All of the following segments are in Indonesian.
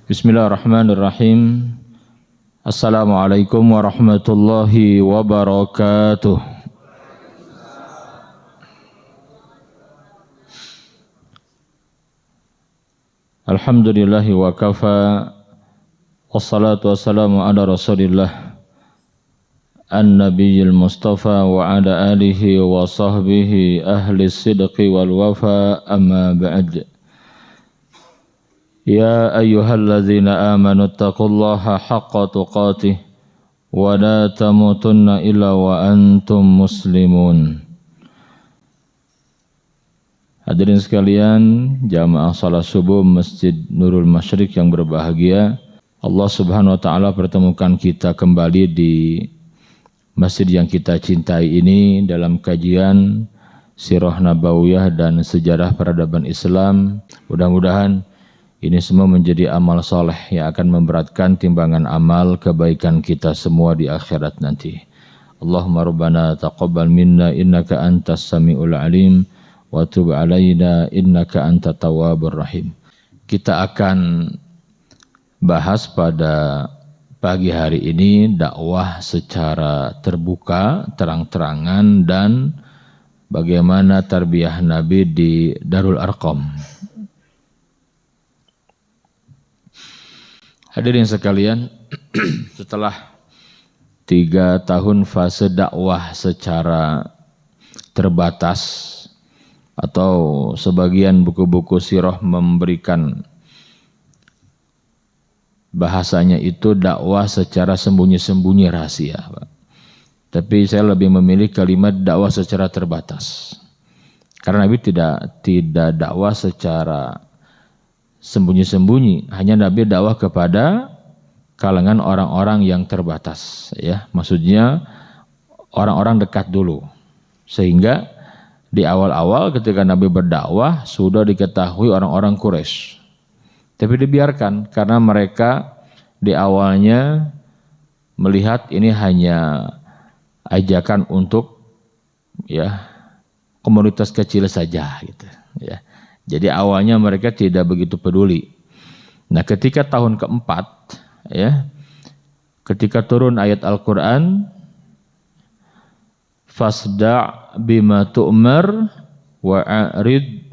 Bismillahirrahmanirrahim. Assalamualaikum warahmatullahi wabarakatuh. Alhamdulillahi wa kafa. Wassalatu wassalamu ala rasulillah an-nabiyil mustafa wa ala alihi wa sahbihi ahli sidqi wal wafa, amma ba'd. Ya ayyuhalladzina amanu taqullaha haqqa tuqatih wa la tamutunna illa wa antum muslimun. Hadirin sekalian, jamaah salat subuh Masjid Nurul Masyriq yang berbahagia, Allah Subhanahu wa taala pertemukan kita kembali di masjid yang kita cintai ini dalam kajian Sirah Nabawiyah dan sejarah peradaban Islam. Mudah-mudahan ini semua menjadi amal soleh yang akan memberatkan timbangan amal kebaikan kita semua di akhirat nanti. Allahumma rabbana taqabbal minna innaka antas sami'ul alim wa tub alaina innaka antat tawwabur rahim. Kita akan bahas pada pagi hari ini dakwah secara terbuka, terang-terangan, dan bagaimana tarbiyah Nabi di Darul Arqam. Hadirin sekalian, setelah 3 tahun fase dakwah secara terbatas, atau sebagian buku-buku sirah memberikan bahasanya itu dakwah secara sembunyi-sembunyi rahasia, Pak. Tapi saya lebih memilih kalimat dakwah secara terbatas. Karena Nabi tidak dakwah secara sembunyi-sembunyi, hanya Nabi dakwah kepada kalangan orang-orang yang terbatas, ya. Maksudnya orang-orang dekat dulu. Sehingga di awal-awal ketika Nabi berdakwah sudah diketahui orang-orang Quraisy. Tapi dibiarkan karena mereka di awalnya melihat ini hanya ajakan untuk komunitas kecil saja gitu, ya. Jadi awalnya mereka tidak begitu peduli. Nah, ketika tahun keempat, ketika turun ayat Al-Quran, fasda' bima tu'mar wa a'rid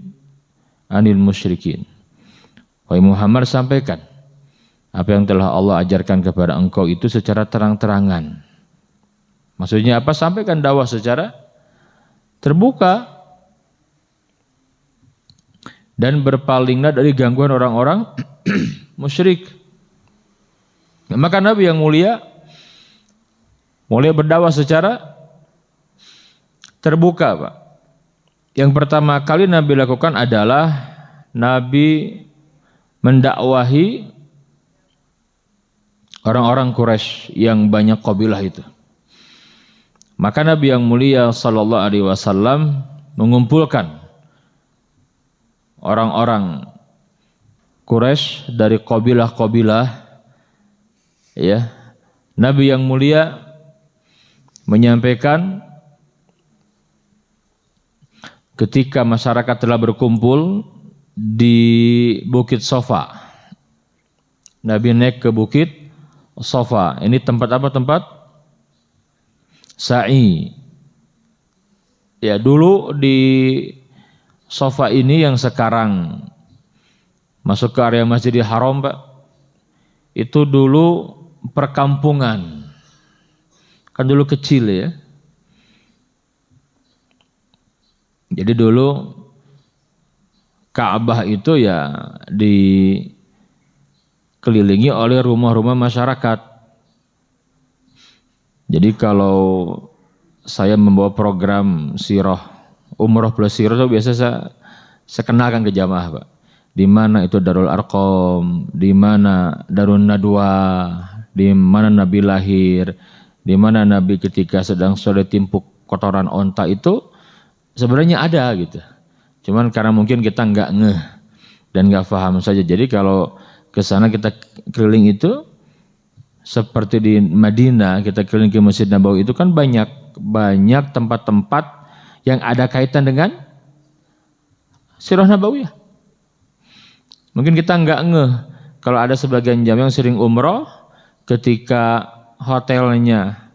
anil musyrikin. Wahai Muhammad, sampaikan apa yang telah Allah ajarkan kepada engkau itu secara terang-terangan. Maksudnya apa? Sampaikan dakwah secara terbuka. Dan berpalinglah dari gangguan orang-orang musyrik. Maka Nabi yang mulia mulai berdakwah secara terbuka, Pak. Yang pertama kali Nabi lakukan adalah Nabi mendakwahi orang-orang Quraisy yang banyak kabilah itu. Maka Nabi yang mulia sallallahu alaihi wasallam mengumpulkan orang-orang Quraisy dari kabilah-kabilah, ya. Nabi yang mulia menyampaikan ketika masyarakat telah berkumpul di Bukit Sofa. Nabi naik ke Bukit Sofa. Ini tempat apa? Tempat sa'i. Ya, dulu di Sofa ini yang sekarang masuk ke area Masjidil Haram, Pak, itu dulu perkampungan. Kan dulu kecil, ya. Jadi dulu Ka'bah itu ya dikelilingi oleh rumah-rumah masyarakat. Jadi kalau saya membawa program sirah Umroh plus sirah itu biasa saya kenalkan ke jamaah, Pak. Di mana itu Darul Arqam, di mana Darun Nadwa, di mana Nabi lahir, di mana Nabi ketika sedang timpuk kotoran onta itu sebenarnya ada gitu. Cuman karena mungkin kita nggak ngeh dan nggak paham saja. Jadi kalau ke sana kita keliling itu seperti di Madinah kita keliling ke Masjid Nabawi itu kan banyak tempat-tempat yang ada kaitan dengan Sirah Nabawiyah. Mungkin kita nggak ngeh kalau ada sebagian jamaah yang sering umroh, ketika hotelnya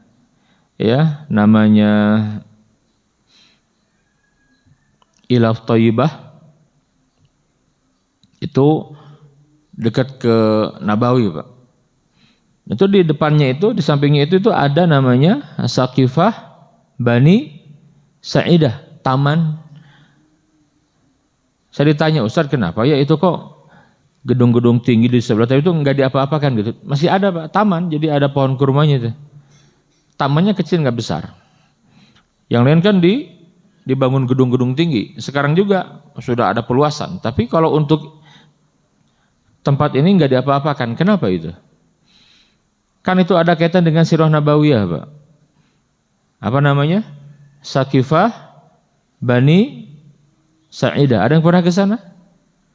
ya namanya Ilaf Thayyibah itu dekat ke Nabawi, Pak. Itu di depannya itu, di sampingnya itu ada namanya Saqifah Bani Sa'idah, taman. Saya ditanya, Ustaz kenapa ya itu kok gedung-gedung tinggi di sebelah, tapi itu enggak diapa-apakan gitu. Masih ada, Pak, taman, jadi ada pohon kurmanya itu. Tamannya kecil, enggak besar. Yang lain kan dibangun gedung-gedung tinggi. Sekarang juga sudah ada perluasan, tapi kalau untuk tempat ini enggak diapa-apakan. Kenapa itu? Kan itu ada kaitan dengan Sirah Nabawiyah, Pak. Apa namanya? Saqifah Bani Sa'idah. Ada yang pernah ke sana?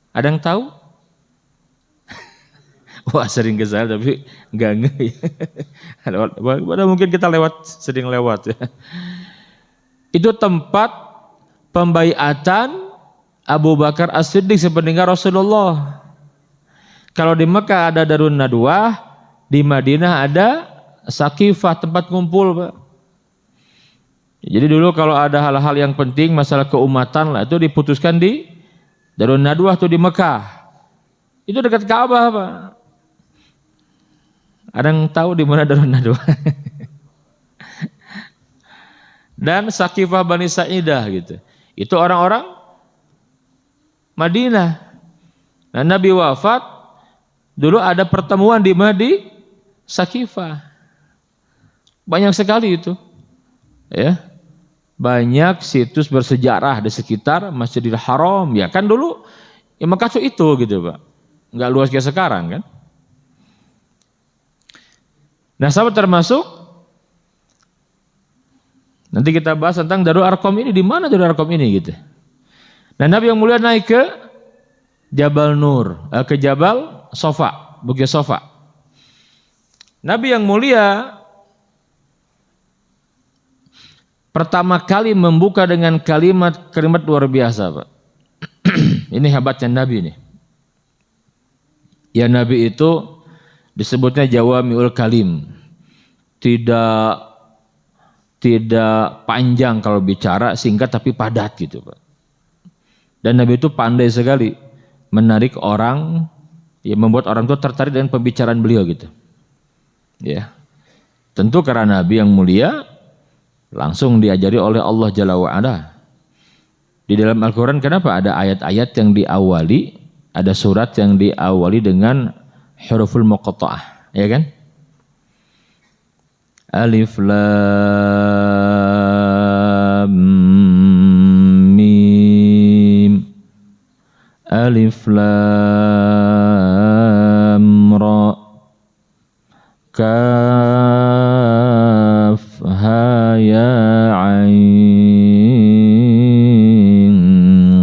Ada yang tahu? Wah, sering ke sana tapi enggak ya. Mungkin kita sering lewat ya. Itu tempat pembaiatan Abu Bakar As-Siddiq sepeninggal Rasulullah. Kalau di Mekah ada Darun Nadwah, di Madinah ada Saqifah, tempat kumpul, Pak. Jadi dulu kalau ada hal-hal yang penting, masalah keumatan lah, itu diputuskan di Darun Nadwah tuh di Mekah. Itu dekat Ka'bah, Pak. Ada yang tahu di mana Darun Nadwah? Dan Saqifah Bani Sa'idah gitu. Itu orang-orang Madinah. Nah, Nabi wafat, dulu ada pertemuan di Saqifah. Banyak sekali itu. Ya. Banyak situs bersejarah di sekitar Masjidil Haram. Ya kan dulu ya Mekah itu gitu, Pak. Enggak luas kayak sekarang kan. Nah, sahabat termasuk nanti kita bahas tentang Darul Arqam ini, di mana Darul Arqam ini gitu. Nah, Nabi yang mulia naik ke Jabal Nur, ke Jabal Sofa, Bukit Sofa. Nabi yang mulia pertama kali membuka dengan kalimat luar biasa, Pak. Ini hebatnya Nabi ini. Ya, Nabi itu disebutnya Jawami'ul Kalim. Tidak panjang kalau bicara, singkat tapi padat gitu, Pak. Dan Nabi itu pandai sekali menarik orang, ya membuat orang itu tertarik dengan pembicaraan beliau gitu. Ya. Tentu karena Nabi yang mulia langsung diajari oleh Allah Jalla wa Ala. Di dalam Al-Qur'an kenapa ada ayat-ayat yang diawali, ada surat yang diawali dengan huruful muqatta'ah, ya kan? Alif lam mim. Alif lam ra. Kaf ha ya ain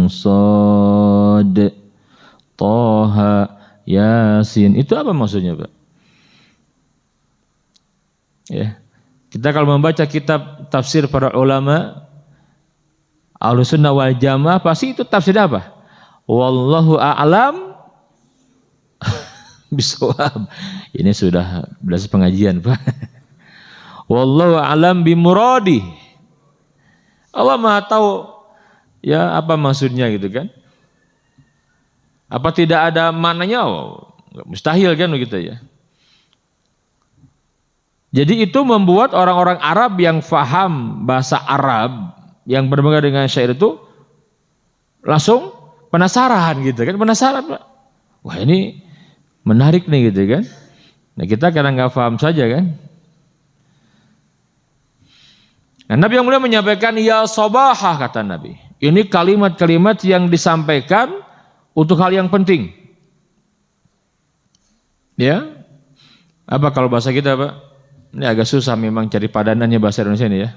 sad Taha Yasin. Itu apa maksudnya, Pak? Ya. Kita kalau membaca kitab tafsir para ulama Ahlussunnah wal Jamaah, pasti itu tafsir apa? Wallahu a'lam bisawab. Ini sudah belas pengajian, Pak. Wallahu a'lam bimuradi. Allah Maha tahu ya apa maksudnya gitu kan. Apa tidak ada maknanya? Oh, mustahil kan begitu ya. Jadi itu membuat orang-orang Arab yang faham bahasa Arab, yang bermengerti dengan syair itu langsung penasaran gitu kan, penasaran, Pak. Wah, ini menarik nih gitu kan. Nah, kita kadang nggak paham saja kan. Nah, Nabi yang mulia menyampaikan ya sabahah, kata Nabi. Ini kalimat-kalimat yang disampaikan untuk hal yang penting. Ya. Apa kalau bahasa kita, Pak? Ini agak susah memang cari padanannya bahasa Indonesia ini ya.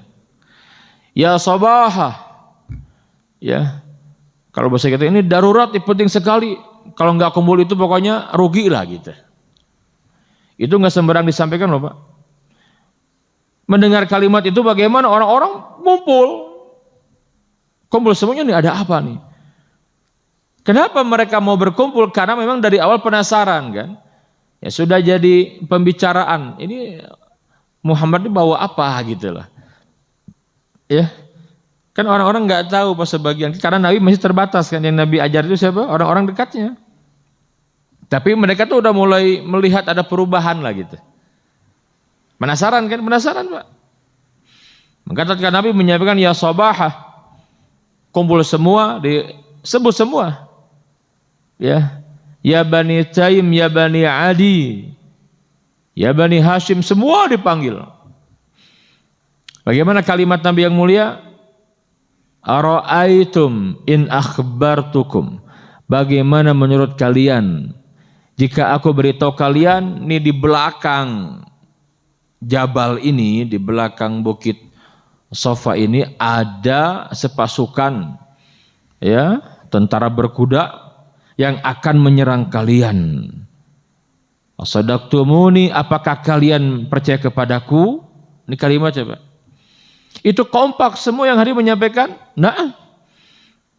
Ya sabahah. Ya. Kalau bahasa kita ini darurat, penting sekali. Kalau nggak kumpul itu pokoknya rugi lah gitu. Itu nggak sembarang disampaikan loh, Pak. Mendengar kalimat itu bagaimana orang-orang kumpul semuanya nih, ada apa nih? Kenapa mereka mau berkumpul? Karena memang dari awal penasaran kan. Ya sudah jadi pembicaraan. Ini Muhammad ini bawa apa gitu lah. Ya. Kan orang-orang nggak tahu pas sebagian, karena Nabi masih terbatas kan, yang Nabi ajar itu siapa? Orang-orang dekatnya. Tapi mereka tuh udah mulai melihat ada perubahan lah gitu. Penasaran kan? Penasaran Pak. Maka ketika Nabi menyampaikan ya sabahah, kumpul semua, disebut semua. Ya Bani Taim, ya Bani Adi, ya Bani Hashim, semua dipanggil. Bagaimana kalimat Nabi yang mulia? Ara'aitum in akhbartukum. Bagaimana menurut kalian jika aku beritahu kalian, ini di belakang jabal ini, di belakang bukit Safa ini ada sepasukan ya, tentara berkuda yang akan menyerang kalian. Asadaqtumuni, apakah kalian percaya kepadaku? Ini kalimat coba. Itu kompak semua yang hari menyampaikan, nah,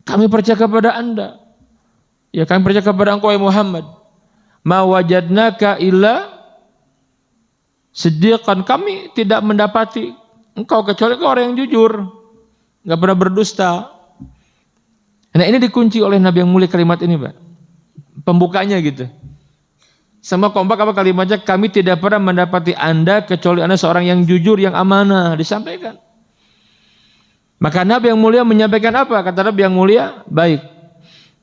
kami percaya kepada Anda. Ya, kami percaya kepada Engkau ya Muhammad. Ma wajadnaka illa siddiqan, kami tidak mendapati engkau kecuali engkau orang yang jujur, enggak pernah berdusta. Nah, ini dikunci oleh Nabi yang mulia kalimat ini, Pak. Pembukanya gitu. Sama kompak apa kalimatnya? Kami tidak pernah mendapati Anda kecuali Anda seorang yang jujur, yang amanah, disampaikan. Maka Nabi yang mulia menyampaikan apa? Kata Nabi yang mulia, baik,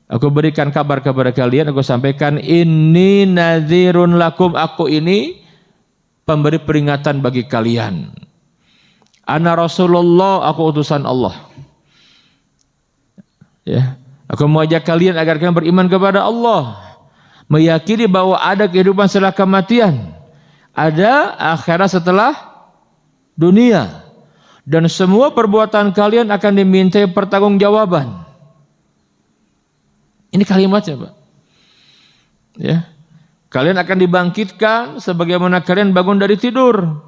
aku berikan kabar kepada kalian, aku sampaikan, ini nadhirun lakum, aku ini pemberi peringatan bagi kalian. Ana Rasulullah, aku utusan Allah. Ya, aku mengajak kalian agar kalian beriman kepada Allah, meyakini bahwa ada kehidupan setelah kematian, ada akhirat setelah dunia, dan semua perbuatan kalian akan dimintai pertanggungjawaban. Ini kalimatnya, Pak. Ya, kalian akan dibangkitkan sebagaimana kalian bangun dari tidur.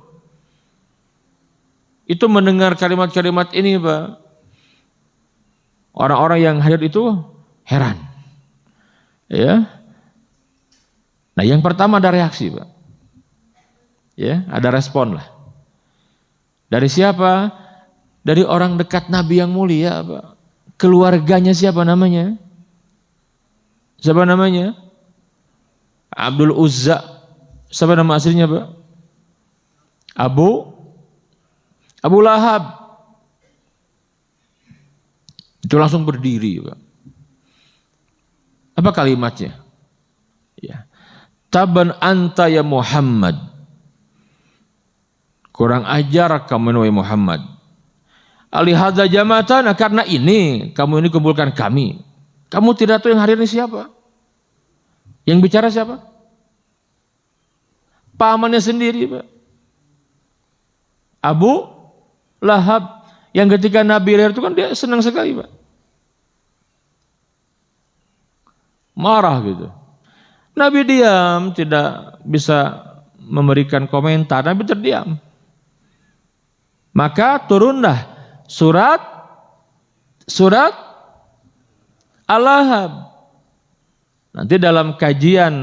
Itu mendengar kalimat-kalimat ini, Pak, orang-orang yang hadir itu heran. Ya. Nah, yang pertama ada reaksi, Pak. Ya, ada respon lah. Dari siapa? Dari orang dekat Nabi yang mulia, Pak. Keluarganya siapa namanya? Siapa namanya? Abdul Uzza. Siapa nama aslinya, Pak? Abu Lahab. Itu langsung berdiri, Pak. Apa kalimatnya? Ya. Taban anta ya Muhammad. Kurang ajar kamu wahai Muhammad. Alihadza jamatana, karena ini kamu ini kumpulkan kami. Kamu tidak tahu yang hari ini siapa? Yang bicara siapa? Pamannya sendiri, Pak. Abu Lahab, yang ketika Nabi lahir itu kan dia senang sekali, Pak. Marah gitu. Nabi diam, tidak bisa memberikan komentar, Nabi terdiam. Maka turunlah surat Al-Lahab. Nanti dalam kajian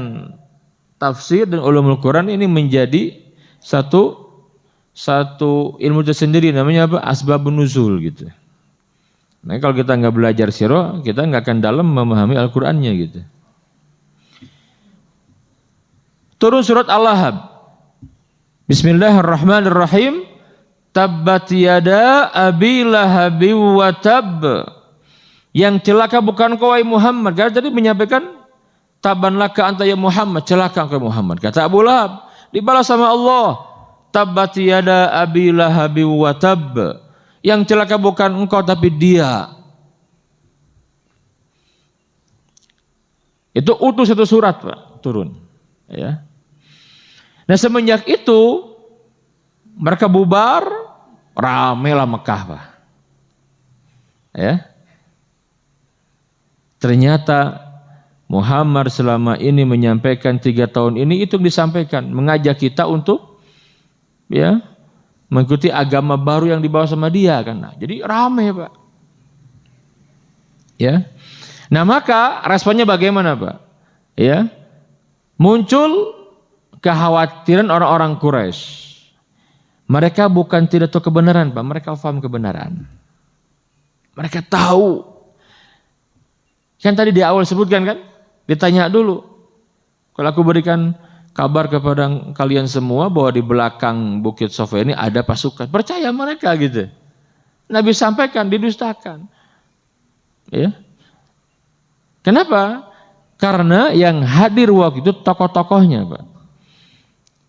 tafsir dan ulumul Quran ini menjadi satu ilmu tersendiri, namanya apa? Asbabun nuzul gitu. Nah, kalau kita nggak belajar sirah, kita nggak akan dalam memahami Al-Qur'annya gitu. Turun surat Al-Lahab. Bismillahirrahmanirrahim. Tabbat yada abi lahabi wa tab. Yang celaka bukan kau wahai Muhammad. Karena tadi menyampaikan taban laka anta ya Muhammad, celaka kau Muhammad. Kata Abu Lahab, dibalas sama Allah. Tabbat yada abi lahabi wa tab. Yang celaka bukan engkau tapi dia. Itu utus satu surat, Pak, turun. Ya. Nah, semenjak itu mereka bubar, ramailah Mekah, Pak. Ya. Ternyata Muhammad selama ini menyampaikan 3 tahun ini itu disampaikan, mengajak kita untuk ya mengikuti agama baru yang dibawa sama dia kan. Nah, jadi ramai, Pak. Ya. Nah, maka responnya bagaimana, Pak? Ya. Muncul kekhawatiran orang-orang Quraisy. Mereka bukan tidak tahu kebenaran, Pak. Mereka paham kebenaran. Mereka tahu. Kan tadi di awal sebutkan kan? Ditanya dulu. Kalau aku berikan kabar kepada kalian semua bahwa di belakang Bukit Sofa ini ada pasukan. Percaya mereka gitu. Nabi sampaikan, didustakan. Ya. Kenapa? Karena yang hadir waktu itu tokoh-tokohnya, Pak.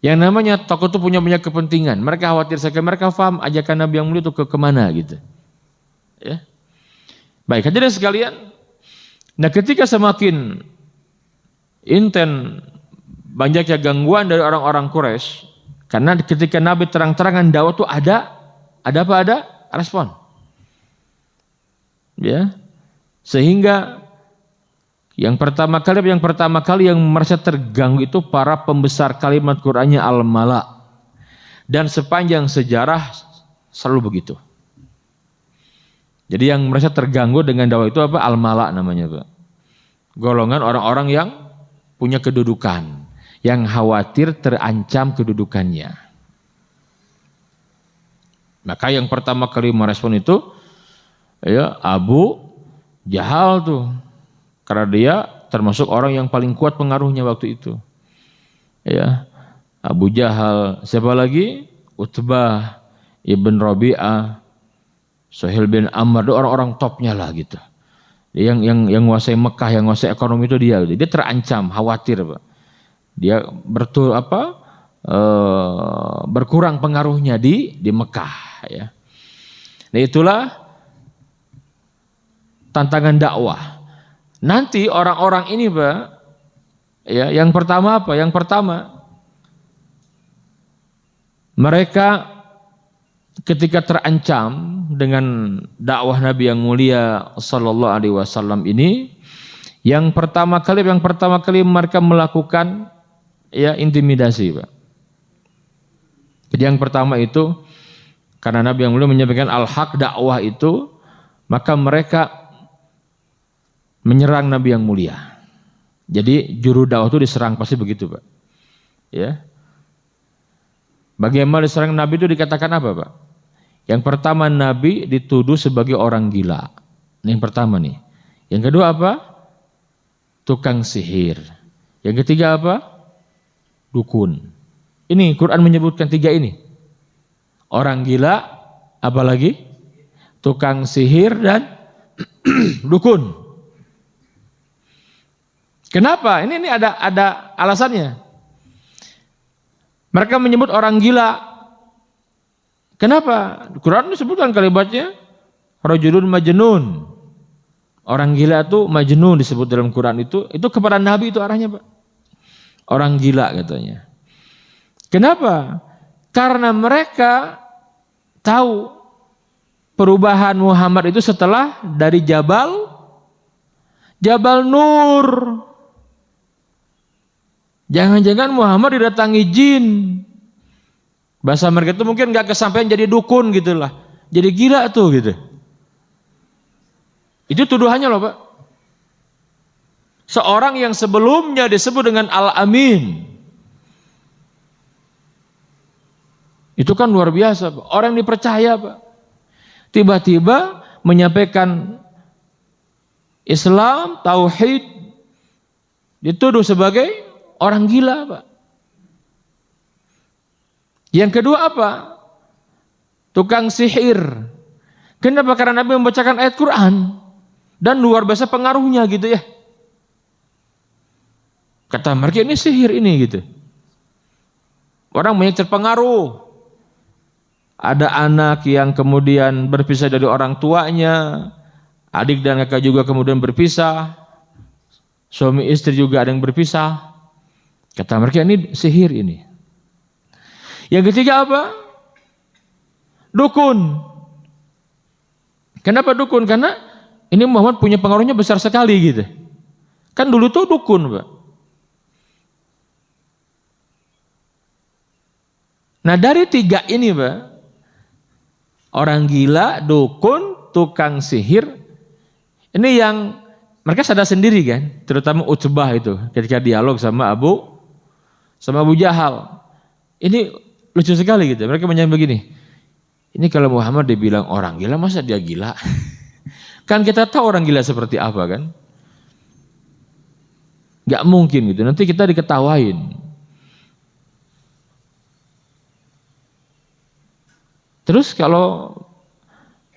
Yang namanya tokoh itu punya banyak kepentingan. Mereka khawatir sekali, mereka paham ajakan Nabi yang mulia itu ke kemana gitu. Ya. Baik, hadirin sekalian. Nah, ketika semakin intens banyaknya gangguan dari orang-orang Quraisy, karena ketika Nabi terang-terangan dakwah itu ada apa? Ada respon. Ya. Sehingga yang pertama kali yang merasa terganggu itu para pembesar kalimat Qur'annya al-mala. Dan sepanjang sejarah selalu begitu. Jadi yang merasa terganggu dengan dakwah itu apa? Al-mala namanya, Pak. Golongan orang-orang yang punya kedudukan, yang khawatir terancam kedudukannya. Maka yang pertama kali merespon itu ya Abu Jahal tuh. Karena dia termasuk orang yang paling kuat pengaruhnya waktu itu. Ya, Abu Jahal, siapa lagi? Utbah ibn Rabi'ah, Suhail bin Amr, orang-orang topnya lah gitu. Yang menguasai Mekah, yang menguasai ekonomi itu dia. Dia terancam, khawatir, Pak. Dia berkurang pengaruhnya di Mekah. Ya. Nah itulah tantangan dakwah. Nanti orang-orang ini, Pak, ya, yang pertama apa? Yang pertama, mereka ketika terancam dengan dakwah Nabi yang mulia sallallahu alaihi wasallam ini, yang pertama kali mereka melakukan ya intimidasi, Pak. Jadi yang pertama itu karena Nabi yang mulia menyampaikan al-haq dakwah itu, maka mereka menyerang Nabi yang mulia. Jadi juru dakwah itu diserang pasti begitu, Pak. Ya. Bagaimana diserang Nabi itu dikatakan apa, Pak? Yang pertama Nabi dituduh sebagai orang gila. Ini yang pertama nih. Yang kedua apa? Tukang sihir. Yang ketiga apa? Dukun. Ini Quran menyebutkan tiga ini. Orang gila, apalagi? Tukang sihir dan dukun. Kenapa? Ini ada alasannya. Mereka menyebut orang gila. Kenapa? Quran disebutkan kalimatnya rajulun majnun. Orang gila itu majnun disebut dalam Quran itu kepada Nabi itu arahnya, Pak. Orang gila katanya. Kenapa? Karena mereka tahu perubahan Muhammad itu setelah dari Jabal Nur. Jangan-jangan Muhammad didatangi jin. Bahasa mereka itu mungkin nggak kesampaian jadi dukun gitulah. Jadi gila tuh gitu. Itu tuduhannya loh, Pak. Seorang yang sebelumnya disebut dengan Al-Amin. Itu kan luar biasa, Pak. Orang yang dipercaya, Pak. Tiba-tiba menyampaikan Islam, tauhid, dituduh sebagai orang gila, Pak. Yang kedua apa? Tukang sihir. Kenapa? Karena Nabi membacakan ayat Quran dan luar biasa pengaruhnya gitu ya. Kata mereka ini sihir ini gitu. Orang banyak terpengaruh. Ada anak yang kemudian berpisah dari orang tuanya, adik dan kakak juga kemudian berpisah, suami istri juga ada yang berpisah. Kata mereka ini sihir ini. Yang ketiga apa? Dukun. Kenapa dukun? Karena ini Muhammad punya pengaruhnya besar sekali gitu. Kan dulu tuh dukun, Pak. Nah dari tiga ini, Pak, orang gila, dukun, tukang sihir, ini yang mereka sadar sendiri kan, terutama Utbah itu ketika dialog sama Abu sama Abu Jahal. Ini lucu sekali gitu. Mereka menyambut begini. Ini kalau Muhammad dibilang orang gila, masa dia gila? Kan kita tahu orang gila seperti apa kan? Gak mungkin gitu. Nanti kita diketawain. Terus kalau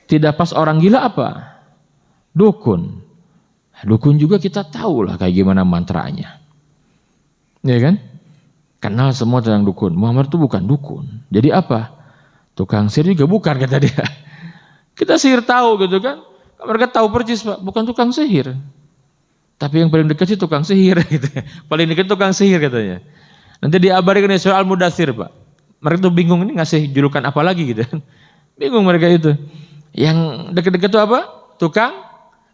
tidak pas orang gila apa? Dukun. Dukun juga kita tahu lah kayak gimana mantranya. Ya kan? Kenal semua tentang dukun. Muhammad itu bukan dukun. Jadi apa? Tukang sihir juga bukan, kata dia. Kita sihir tahu gitu kan. Mereka tahu persis, Pak, bukan tukang sihir. Tapi yang paling dekat sih tukang sihir gitu. Paling dekat tukang sihir katanya. Nanti diabadikan di surah Al-Mudaththir, Pak. Mereka tuh bingung ini ngasih julukan apa lagi gitu. Bingung mereka itu. Yang dekat-dekat itu apa?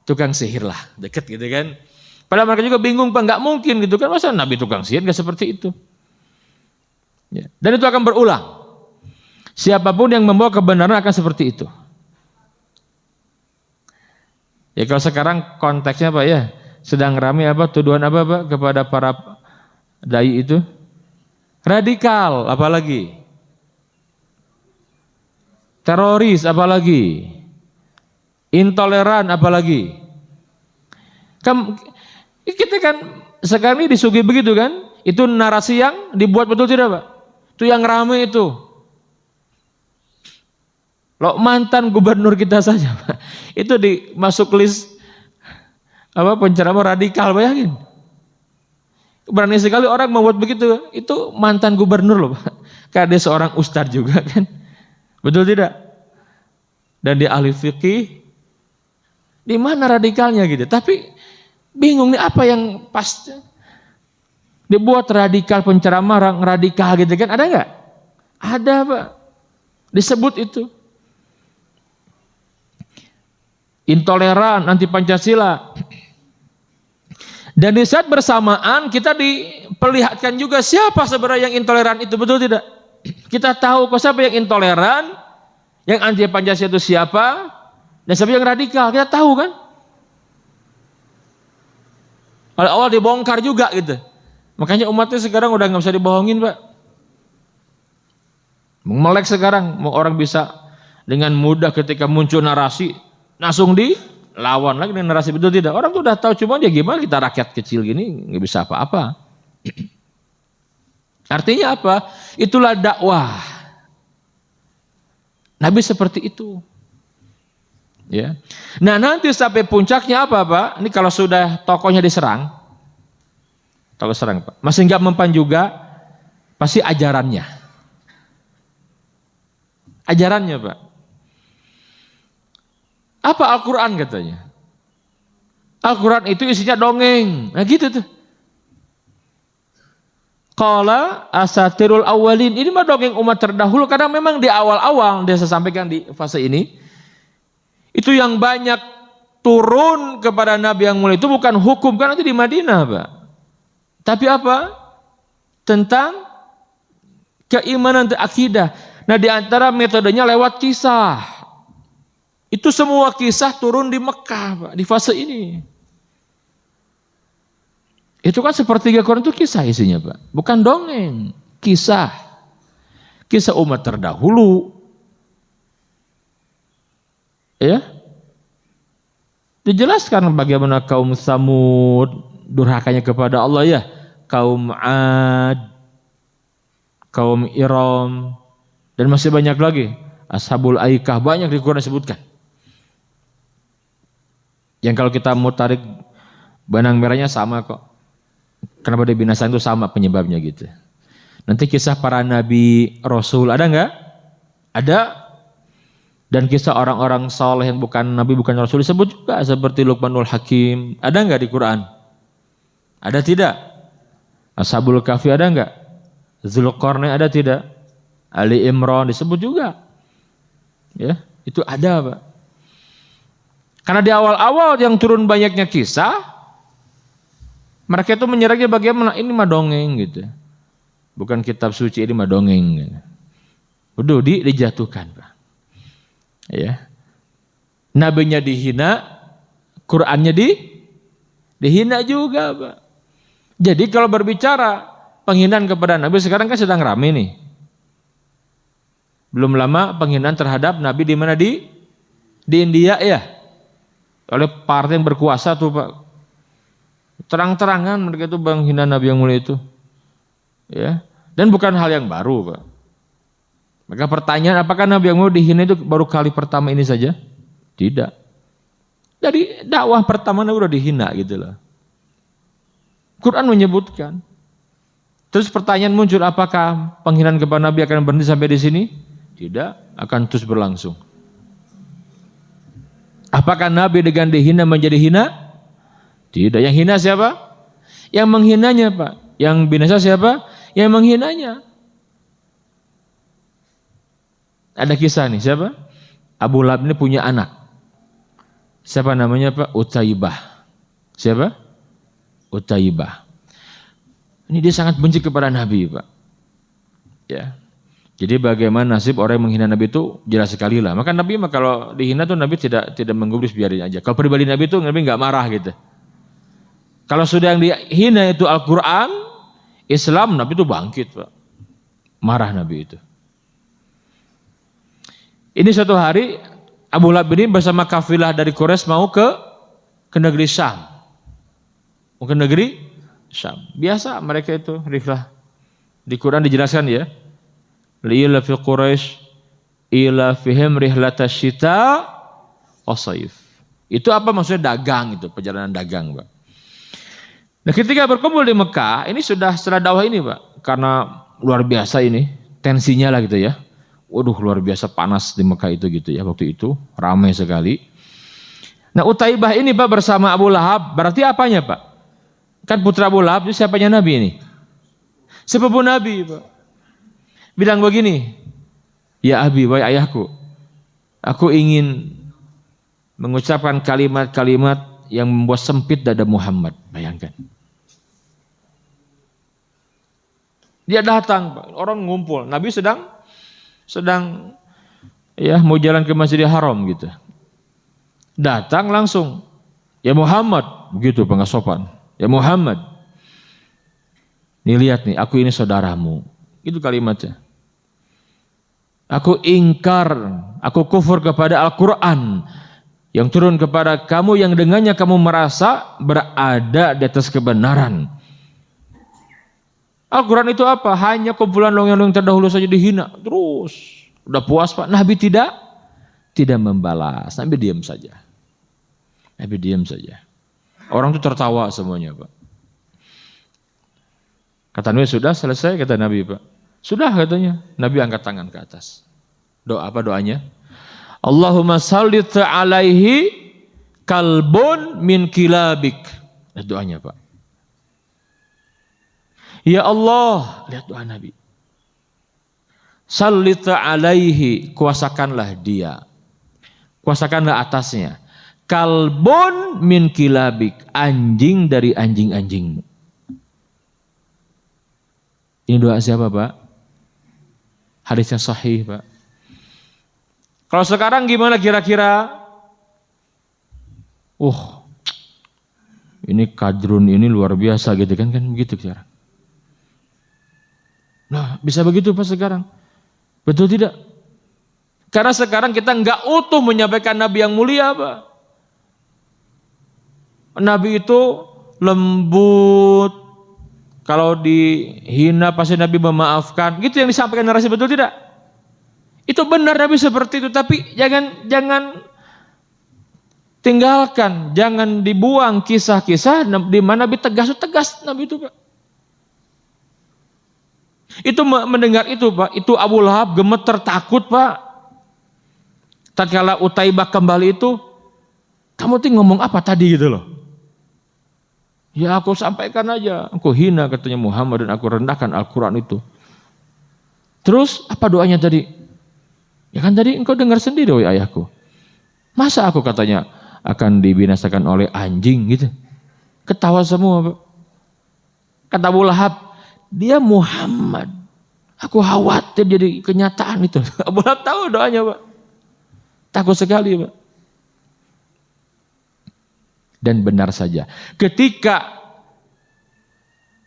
Tukang sihir lah, dekat gitu kan. Padahal mereka juga bingung, Pak, nggak mungkin gitu kan. Masa Nabi tukang sihir nggak seperti itu? Ya. Dan itu akan berulang. Siapapun yang membawa kebenaran akan seperti itu. Ya kalau sekarang konteksnya Pak ya, sedang ramai apa tuduhan apa Pak kepada para dai itu? Radikal, apalagi? Teroris, apalagi? Intoleran, apalagi? Kita kan sekarang ini disuguhi begitu kan? Itu narasi yang dibuat, betul tidak Pak? Itu yang ramai itu. Loh, mantan gubernur kita saja Pak, itu masuk list apa penceramah radikal, bayangin. Berani sekali orang membuat begitu. Itu mantan gubernur loh Pak. Kayak dia seorang ustadz juga kan. Betul tidak? Dan dia ahli fikih. Di mana radikalnya gitu. Tapi bingung nih apa yang pas. Dibuat radikal penceramah radikal gitu kan. Ada nggak? Ada Pak. Disebut itu. Intoleran, anti Pancasila. Dan di saat bersamaan kita diperlihatkan juga siapa sebenarnya yang intoleran itu, betul tidak? Kita tahu kok siapa yang intoleran, yang anti Pancasila itu siapa, dan siapa yang radikal, kita tahu kan? Awal-awal dibongkar juga gitu. Makanya umatnya sekarang udah nggak bisa dibohongin Pak. Melek sekarang, mau orang bisa dengan mudah ketika muncul narasi langsung dilawan lagi dengan narasi, betul tidak? Orang tuh udah tahu, cuma dia gimana kita rakyat kecil gini nggak bisa apa-apa. Artinya apa? Itulah dakwah. Nabi seperti itu. Ya. Nah nanti sampai puncaknya apa Pak? Ini kalau sudah tokohnya diserang, tokoh serang Pak, masih nggak mempan juga, pasti ajarannya. Ajarannya Pak. Apa Al-Quran katanya? Al-Quran itu isinya dongeng. Nah gitu tuh. Qala asatirul awalin. Ini mah dongeng umat terdahulu. Karena memang di awal-awal, dia saya sampaikan di fase ini, itu yang banyak turun kepada Nabi yang mulia itu bukan hukum. Kan itu di Madinah Pak. Tapi apa? Tentang keimanan dan akidah. Nah di antara metodenya lewat kisah. Itu semua kisah turun di Mekah Pak, di fase ini. Itu kan sepertiga Quran itu kisah isinya Pak, bukan dongeng, kisah. Kisah umat terdahulu. Ya. Dijelaskan bagaimana kaum Samud durhakanya kepada Allah ya, kaum Ad, kaum Iram, dan masih banyak lagi. Ashabul Aikah, banyak di Quran disebutkan. Yang kalau kita mau tarik benang merahnya sama kok. Kenapa dia binasa itu sama penyebabnya gitu. Nanti kisah para nabi, rasul ada nggak? Ada. Dan kisah orang-orang saleh yang bukan nabi, bukan rasul disebut juga, seperti Luqmanul Hakim. Ada nggak di Quran? Ada tidak? Ashabul Kahfi ada nggak? Zulqarnain ada tidak? Ali Imran disebut juga. Ya, itu ada Pak. Karena di awal-awal yang turun banyaknya kisah, mereka itu menyerahnya bagaimana? Ini mah dongeng gitu. Bukan kitab suci, ini mah dongeng. Gitu. Udah dijatuhkan Pak. Ya. Nabinya dihina, Qur'annya dihina juga Pak. Jadi kalau berbicara penghinaan kepada Nabi sekarang kan sedang rame nih. Belum lama penghinaan terhadap Nabi di mana, di India ya, oleh partai yang berkuasa tuh Pak. Terang-terangan mereka itu menghina Nabi yang mulia itu, ya. Dan bukan hal yang baru Pak. Maka pertanyaan, apakah Nabi yang mulia dihina itu baru kali pertama ini saja? Tidak. Jadi dakwah pertama Nabi udah dihina gitu loh. Quran menyebutkan. Terus pertanyaan muncul, apakah penghinaan kepada Nabi akan berhenti sampai di sini? Tidak, akan terus berlangsung. Apakah Nabi dengan dihina menjadi hina? Tidak. Yang hina siapa? Yang menghinanya Pak. Yang binasa siapa? Yang menghinanya. Ada kisah nih, siapa? Abu Lahab ini punya anak. Siapa namanya Pak? Utaibah. Siapa? Utaibah. Ini dia sangat benci kepada Nabi Pak. Ya. Jadi bagaimana nasib orang yang menghina Nabi itu jelas sekali lah. Maka Nabi kalau dihina tuh Nabi tidak menggubris, biarin aja. Kalau pribadi Nabi itu Nabi nggak marah gitu. Kalau sudah yang dihina itu Al-Quran, Islam, Nabi itu bangkit Pak. Marah Nabi itu. Ini suatu hari Abu Lahab ini bersama kafilah dari Quraisy mau ke negeri Syam. Mau ke negeri Syam. Biasa mereka itu rihlah. Di Quran dijelaskan ya. Li'ila fi Quraisy ila fihim rihlata syita wasayif. Itu apa maksudnya? Dagang itu, perjalanan dagang Pak. Nah ketika berkumpul di Mekah, ini sudah setelah dakwah ini Pak. Karena luar biasa ini, tensinya lah gitu ya. Waduh luar biasa panas di Mekah itu gitu ya, waktu itu ramai sekali. Nah Utaibah ini Pak bersama Abu Lahab, berarti apanya Pak? Kan putra Abu Lahab itu siapanya Nabi ini? Sepupu Nabi Pak. Bilang begini, ya Abi, wahai ayahku, aku ingin mengucapkan kalimat-kalimat yang membuat sempit dada Muhammad. Bayangkan. Dia datang, Pak. Orang ngumpul. Nabi sedang ya mau jalan ke Masjidil Haram gitu. Datang langsung, ya Muhammad, begitu nggak sopan. Ya Muhammad, nih lihat nih, aku ini saudaramu. Itu kalimatnya. Aku ingkar, aku kufur kepada Al-Quran yang turun kepada kamu, yang dengannya kamu merasa berada di atas kebenaran. Al-Quran itu apa? Hanya kumpulan longeng-longeng terdahulu saja dihina. Terus, udah puas Pak. Nabi tidak membalas. Nabi diam saja. Nabi diam saja. Orang itu tertawa semuanya Pak. Kata Nabi, sudah selesai kata Nabi Pak. Sudah katanya. Nabi angkat tangan ke atas. Doa apa doanya? Allahumma sallit alaihi kalbun min kilabik. Doanya Pak. Ya Allah, lihat doa Nabi. Sallit alaihi, kuasakanlah dia. Kuasakanlah atasnya. Kalbun min kilabik, anjing dari anjing-anjingmu. Ini doa siapa Pak? Hadis yang sahih Pak. Kalau sekarang gimana kira-kira? Ini kadrun ini luar biasa gitu kan begitu sekarang. Nah bisa begitu Pak sekarang? Betul tidak? Karena sekarang kita nggak utuh menyampaikan Nabi yang mulia Pak. Nabi itu lembut. Kalau dihina pasti Nabi memaafkan. Gitu yang disampaikan narasi, betul tidak? Itu benar Nabi seperti itu. Tapi jangan tinggalkan. Jangan dibuang kisah-kisah di mana Nabi tegas Nabi itu Pak. Itu mendengar itu Pak. Itu Abu Lahab gemeter takut Pak. Tatkala Utaibah kembali itu. Kamu tuh ngomong apa tadi gitu loh. Ya aku sampaikan aja, aku hina katanya Muhammad dan aku rendahkan Al-Quran itu. Terus apa doanya tadi? Ya kan tadi engkau dengar sendiri wahai ayahku. Masa aku katanya akan dibinasakan oleh anjing gitu. Ketawa semua Pak. Kata Abu Lahab, dia Muhammad. Aku khawatir jadi kenyataan itu. Abu Lahab tahu doanya Pak. Takut sekali Pak. Dan benar saja. Ketika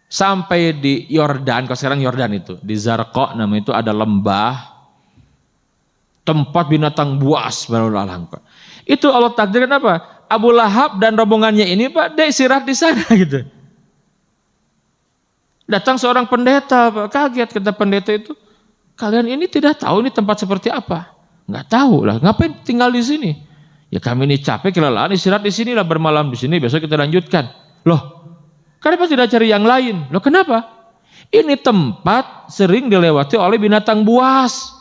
Sampai di Yordan, kalau sekarang Yordan itu, di Zarqa nama itu ada lembah, tempat binatang buas berlalang Pak. Itu Allah takdirkan apa? Abu Lahab dan rombongannya ini Pak, dia istirahat di sana gitu. Datang seorang pendeta Pak, kaget kata pendeta itu, kalian ini tidak tahu ini tempat seperti apa? Nggak tahu lah, ngapain tinggal di sini? Ya kami ini capek, kelelahan, istirahat di sini lah, bermalam di sini, besok kita lanjutkan. Loh, kenapa tidak cari yang lain? Loh kenapa? Ini tempat sering dilewati oleh binatang buas.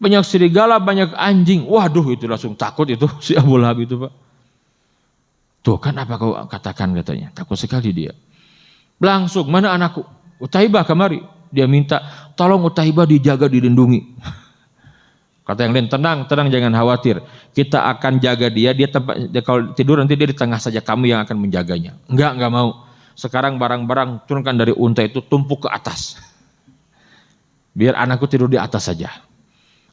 Banyak serigala, banyak anjing. Waduh itu langsung takut itu si Abu Lahab itu Pak. Tuh kan apa kau katakan katanya. Takut sekali dia. Langsung mana anakku? Utaibah kemari. Dia minta tolong Utaibah dijaga, dilindungi. Kata yang lain, tenang, jangan khawatir. Kita akan jaga dia tempat, kalau tidur nanti dia di tengah saja, kamu yang akan menjaganya. Enggak mau. Sekarang barang-barang turunkan dari unta itu, tumpuk ke atas. Biar anakku tidur di atas saja.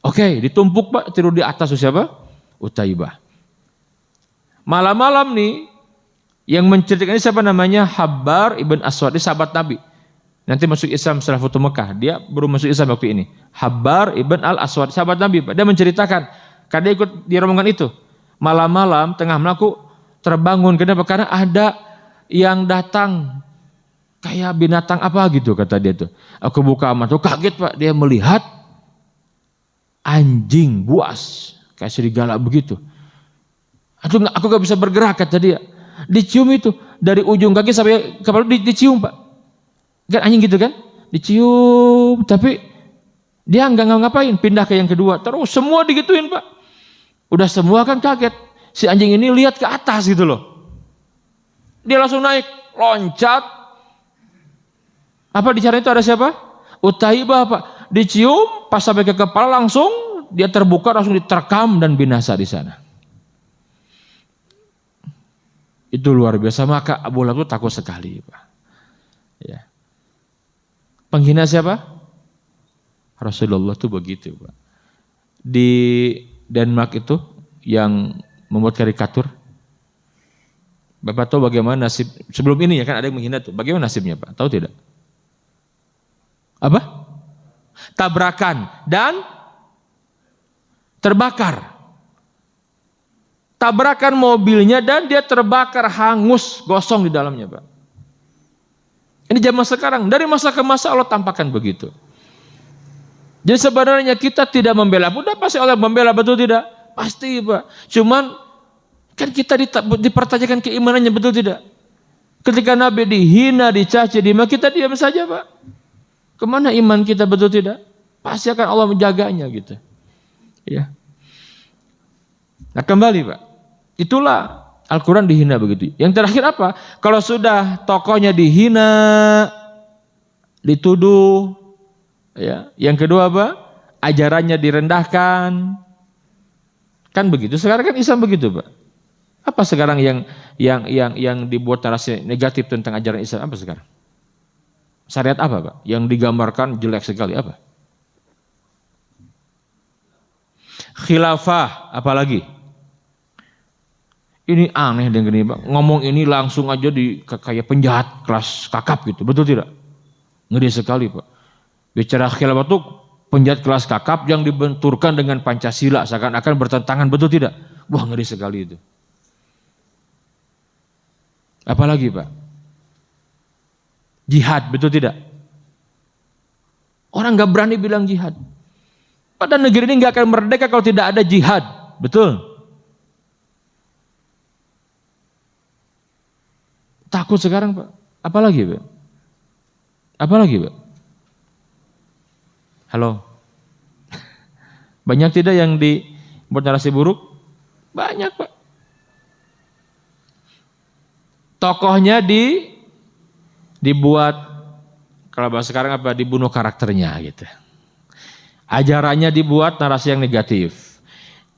Oke, ditumpuk Pak, tidur di atas siapa? Utaibah. Malam-malam nih, yang menceritakan ini siapa namanya? Habbar ibn Aswad, sahabat Nabi. Nanti masuk Islam setelah Futuh Mekah. Dia baru masuk Islam waktu ini. Habbar ibn al-Aswad, sahabat Nabi. Dia menceritakan, karena dia ikut di rombongan itu. Malam-malam, tengah malam aku terbangun. Kenapa? Karena ada yang datang. Kayak binatang apa gitu kata dia tuh. Aku buka mata, kaget Pak. Dia melihat anjing buas. Kayak serigala begitu. Aduh, aku gak bisa bergerak kata dia. Dicium itu. Dari ujung kaki sampai kepala dicium Pak. Kan anjing gitu kan, dicium, tapi dia nggak ngapain, pindah ke yang kedua, terus semua digituin Pak. Udah semua kan kaget, si anjing ini lihat ke atas gitu loh, dia langsung naik, loncat. Apa di sana itu ada siapa? Utaibah Pak, dicium, pas sampai ke kepala langsung dia terbuka, langsung diterkam dan binasa di sana. Itu luar biasa, maka Abu Lahab itu takut sekali Pak. Ya. Penghina siapa? Rasulullah itu begitu Pak. Di Denmark itu yang membuat karikatur. Bapak tahu bagaimana nasib sebelum ini ya kan ada yang menghina tuh. Bagaimana nasibnya Pak? Tahu tidak? Apa? Tabrakan dan terbakar. Tabrakan mobilnya dan dia terbakar, hangus, gosong di dalamnya Pak. Ini zaman sekarang, dari masa ke masa Allah tampakkan begitu. Jadi sebenarnya kita tidak membela, udah pasti Allah membela, betul tidak? Pasti Pak. Cuman kan kita dipertanyakan keimanannya, betul tidak? Ketika Nabi dihina, dicaci, dimaki, kita diam saja Pak. Kemana iman kita, betul tidak? Pasti akan Allah menjaganya gitu. Ya. Nah kembali Pak, itulah Al-Quran dihina begitu. Yang terakhir apa? Kalau sudah tokohnya dihina, dituduh, ya. Yang kedua apa? Ajarannya direndahkan. Kan begitu. Sekarang kan Islam begitu Pak. Apa sekarang yang dibuat narasi negatif tentang ajaran Islam? Apa sekarang? Syariat apa Pak? Yang digambarkan jelek sekali apa? Khilafah, apalagi? Ini aneh dengan ini Pak. Ngomong ini langsung aja kayak penjahat kelas kakap gitu. Betul tidak? Ngeri sekali Pak. Bicara khilafah itu penjahat kelas kakap yang dibenturkan dengan Pancasila. Seakan-akan bertentangan. Betul tidak? Wah ngeri sekali itu. Apalagi Pak? Jihad. Betul tidak? Orang gak berani bilang jihad. Padahal negeri ini gak akan merdeka kalau tidak ada jihad. Betul? Takut sekarang Pak. Apalagi Pak? Apalagi Pak? Halo? Banyak tidak yang dibuat narasi buruk? Banyak Pak. Tokohnya dibuat, kalau bahasa sekarang apa? Dibunuh karakternya gitu. Ajarannya dibuat narasi yang negatif.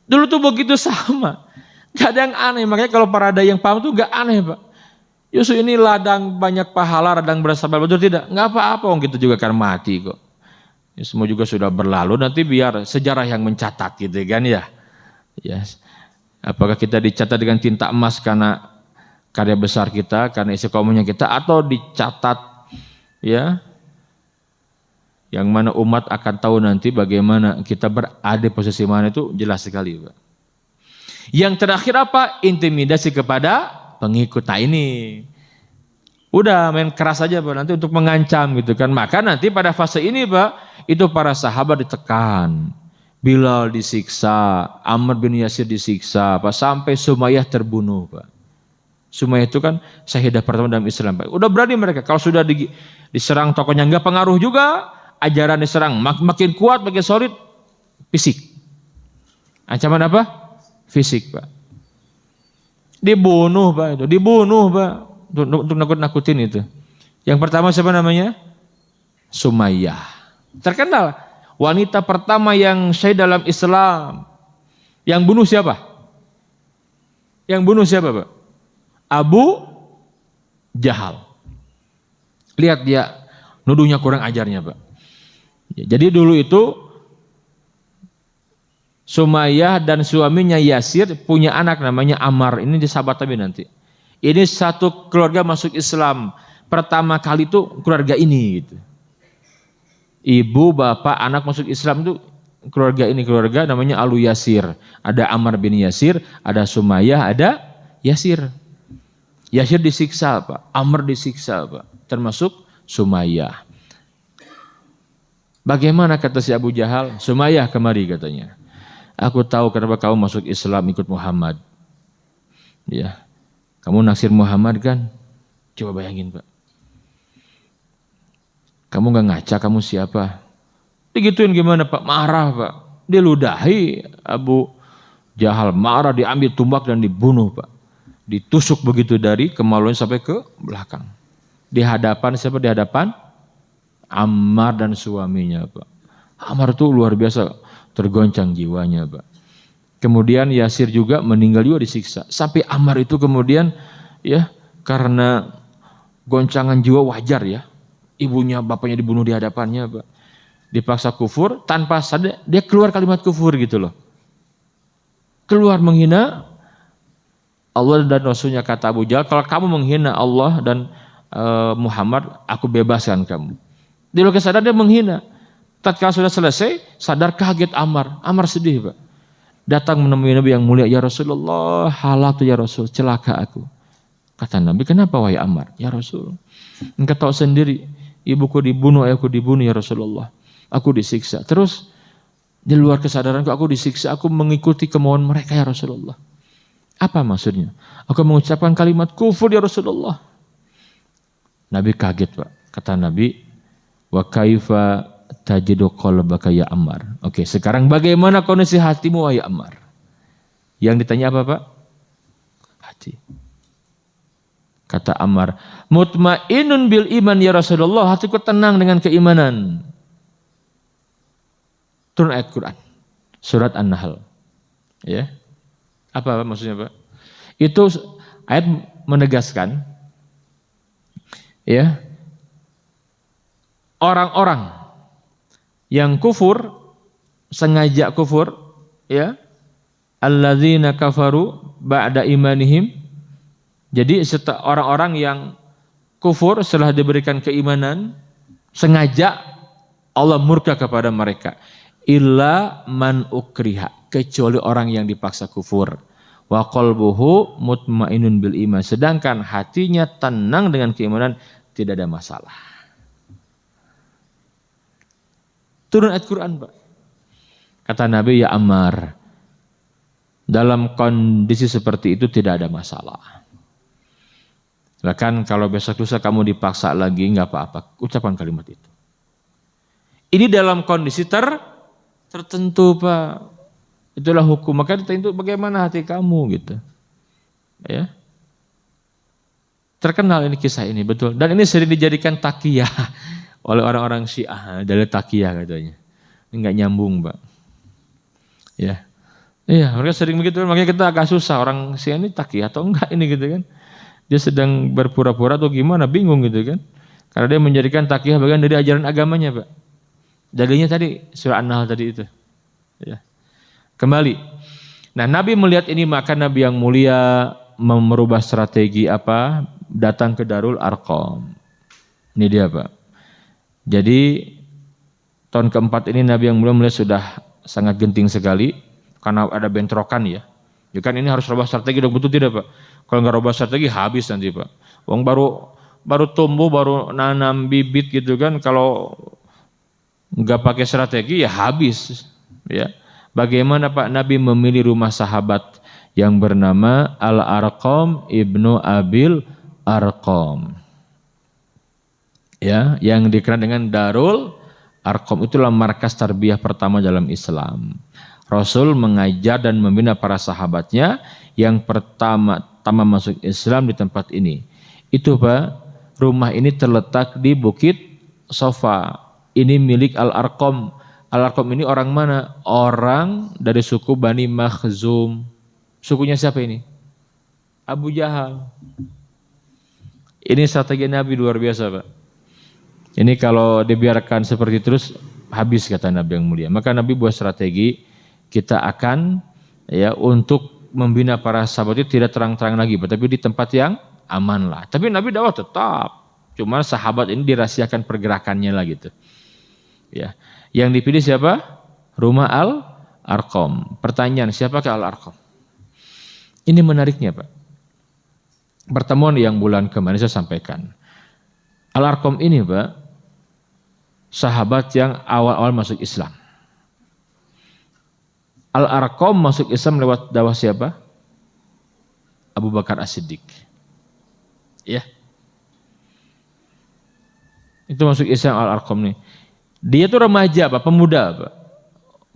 Dulu tuh begitu sama. Gak ada yang aneh. Makanya kalau para dai yang paham tuh gak aneh Pak. Justru ini ladang banyak pahala, ladang bersabar, betul tidak? Nggak apa-apa, orang kita juga akan mati kok. Ya, semua juga sudah berlalu, nanti biar sejarah yang mencatat gitu kan ya. Yes. Apakah kita dicatat dengan tinta emas karena karya besar kita, karena istiqomahnya kita, atau dicatat ya, yang mana umat akan tahu nanti bagaimana kita berada di posisi mana, itu jelas sekali, Pak. Yang terakhir apa? Intimidasi kepada pengikut. Nah ini udah main keras aja, Pak, nanti untuk mengancam gitu kan. Maka nanti pada fase ini, Pak, itu para sahabat ditekan, Bilal disiksa, Ammar bin Yasir disiksa, Pak, sampai Sumayyah terbunuh, Pak. Sumayyah itu kan syahidah pertama dalam Islam, Pak. Udah berani mereka, kalau sudah diserang tokohnya nggak pengaruh juga, ajaran diserang makin kuat, makin solid, fisik. Ancaman apa? Fisik, Pak. Dibunuh, Pak, itu dibunuh, Pak, untuk nakut-nakutin itu. Yang pertama siapa namanya? Sumayyah. Terkenal wanita pertama yang syahid dalam Islam. Yang bunuh siapa? Yang bunuh siapa, Pak? Abu Jahal. Lihat dia nuduhnya kurang ajarnya, Pak. Jadi dulu itu Sumayyah dan suaminya Yasir punya anak namanya Ammar. Ini di sahabat Nabi nanti. Ini satu keluarga masuk Islam. Pertama kali itu keluarga ini gitu. Ibu, bapak, anak masuk Islam itu keluarga ini, keluarga namanya Alu Yasir. Ada Ammar bin Yasir, ada Sumayyah, ada Yasir. Yasir disiksa, Pak. Ammar disiksa, Pak. Termasuk Sumayyah. Bagaimana kata si Abu Jahal? Sumayyah kemari katanya. Aku tahu kenapa kamu masuk Islam ikut Muhammad. Ya. Kamu naksir Muhammad kan? Coba bayangin, Pak. Kamu gak ngaca, kamu siapa? Digituin gimana, Pak? Marah, Pak. Diludahi Abu Jahal, marah, diambil tumbak dan dibunuh, Pak. Ditusuk begitu dari kemaluan sampai ke belakang. Di hadapan siapa? Di hadapan Ammar dan suaminya, Pak. Ammar itu luar biasa tergoncang jiwanya, Pak. Kemudian Yasir juga meninggal juga disiksa. Sampai Ammar itu kemudian ya karena goncangan jiwa wajar ya. Ibunya, bapaknya dibunuh di hadapannya, Pak. Dipaksa kufur, tanpa sadar dia keluar kalimat kufur gitu loh. Keluar menghina Allah dan Rasulnya, kata Abu Jahal, kalau kamu menghina Allah dan Muhammad, aku bebaskan kamu. Dia luka sadar dia menghina. Tatkala sudah selesai, sadar kaget Ammar. Ammar sedih, Pak. Datang menemui Nabi yang mulia, ya Rasulullah, halatu ya Rasul, celaka aku. Kata Nabi, kenapa wahai Ammar? Ya Rasul, engkau tahu sendiri, ibuku dibunuh, ayahku dibunuh ya Rasulullah. Aku disiksa. Terus di luar kesadaranku aku disiksa, aku mengikuti kemauan mereka ya Rasulullah. Apa maksudnya? Aku mengucapkan kalimat kufur ya Rasulullah. Nabi kaget, Pak. Kata Nabi, wa kaifa tajidu qalbaka ya Ammar. Oke, sekarang bagaimana kondisi hatimu wahai Ammar? Yang ditanya apa, Pak? Hati. Kata Ammar, mutmainnun bil iman ya Rasulullah, hatiku tenang dengan keimanan. Turun ayat Quran, surat An-Nahl. Ya. Apa maksudnya, Pak? Itu ayat menegaskan ya, orang-orang yang kufur, sengaja kufur, ya, alladzina kafaru ba'da imanihim. Jadi orang-orang yang kufur setelah diberikan keimanan, sengaja Allah murka kepada mereka. Illa man ukriha, kecuali orang yang dipaksa kufur. Wa qalbuhu mutmainnun bil iman, sedangkan hatinya tenang dengan keimanan, tidak ada masalah. Turun ayat Quran, Pak. Kata Nabi, ya Ammar, dalam kondisi seperti itu tidak ada masalah. Bahkan kalau besok lusa kamu dipaksa lagi, nggak apa-apa, ucapkan kalimat itu. Ini dalam kondisi tertentu, Pak. Itulah hukum. Maka itu bagaimana hati kamu gitu. Ya. Terkenal ini kisah ini, betul. Dan ini sering dijadikan takiyah oleh orang-orang Syiah, dari takiyah katanya. Ini enggak nyambung, Pak. Ya. Iya, mereka sering begitu, makanya kita agak susah orang Syiah ini takiyah atau enggak ini gitu kan. Dia sedang berpura-pura atau gimana, bingung gitu kan. Karena dia menjadikan takiyah bagian dari ajaran agamanya, Pak. Dalilnya tadi surah An-Nahl tadi itu. Ya. Kembali. Nah, Nabi melihat ini, maka Nabi yang mulia merubah strategi apa? Datang ke Darul Arqam. Ini dia, Pak. Jadi tahun keempat ini Nabi yang mulia melihat sudah sangat genting sekali karena ada bentrokan ya. Ya kan ini harus rubah strategi dong, betul tidak Pak? Kalau nggak rubah strategi habis nanti Pak. Wong baru tumbuh, baru nanam bibit gitu kan, kalau nggak pakai strategi ya habis ya. Bagaimana Pak Nabi memilih rumah sahabat yang bernama Al-Arqam ibnu Abil Arqam. Ya, yang dikenal dengan Darul Arqam, itulah markas tarbiyah pertama dalam Islam. Rasul mengajar dan membina para sahabatnya yang pertama masuk Islam di tempat ini. Itu Pak, rumah ini terletak di Bukit Sofa. Ini milik Al-Arqam. Al-Arqam ini orang mana? Orang dari suku Bani Makhzum. Sukunya siapa ini? Abu Jahal. Ini strategi Nabi luar biasa Pak. Ini kalau dibiarkan seperti terus habis kata Nabi yang mulia. Maka Nabi buat strategi, kita akan ya untuk membina para sahabat itu tidak terang-terang lagi, tapi di tempat yang aman lah. Tapi Nabi dakwah tetap, cuma sahabat ini dirahasiakan pergerakannya lah gitu. Ya, yang dipilih siapa? Rumah Al-Arqam. Pertanyaan, siapakah Al-Arqam? Ini menariknya Pak. Pertemuan yang bulan kemarin saya sampaikan. Al-Arqam ini Pak, sahabat yang awal-awal masuk Islam. Al-Arqam masuk Islam lewat dakwah siapa? Abu Bakar As-Siddiq. Ya. Itu masuk Islam Al-Arqam nih. Dia tuh remaja Pak, pemuda Pak.